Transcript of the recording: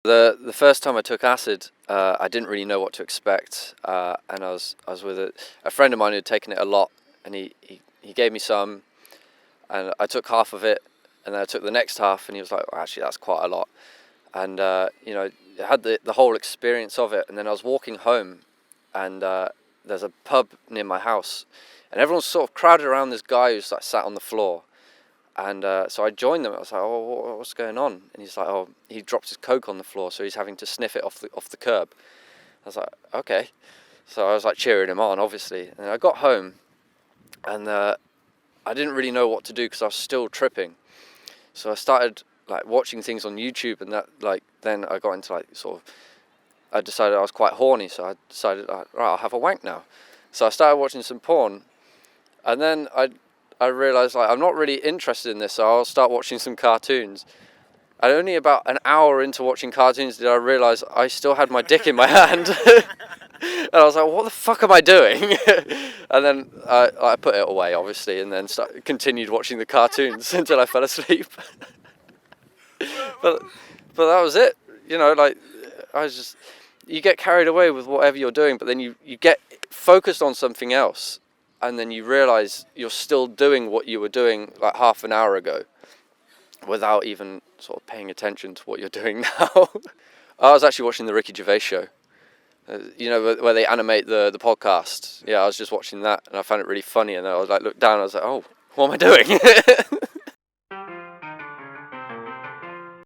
The first time I took acid, I didn't really know what to expect, and I was with a friend of mine who had taken it a lot, and he gave me some, and I took half of it, and then I took the next half, and he was like, well, actually, that's quite a lot, and you know, I had the whole experience of it, and then I was walking home, and there's a pub near my house, and everyone's sort of crowded around this guy who's like sat on the floor. And so I joined them. I was like, "Oh, what's going on?" And he's like, "Oh, he dropped his coke on the floor, so he's having to sniff it off the curb." I was like, "Okay." So I was like cheering him on, obviously. And I got home, and I didn't really know what to do because I was still tripping. So I started like watching things on YouTube, and that like then I got into like sort of. I decided I was quite horny, so I decided, right, I'll have a wank now. So I started watching some porn, and then I realised like I'm not really interested in this, so I'll start watching some cartoons. And only about an hour into watching cartoons did I realise I still had my dick in my hand. And I was like, what the fuck am I doing? And then I put it away, obviously, and then continued watching the cartoons until I fell asleep. but that was it. You know, like, I was just... You get carried away with whatever you're doing, but then you get focused on something else, and then you realise you're still doing what you were doing like half an hour ago without even sort of paying attention to what you're doing now. I was actually watching the Ricky Gervais show, you know, where they animate the podcast. Yeah, I was just watching that, and I found it really funny, and I was like, looked down, and I was like, oh, what am I doing?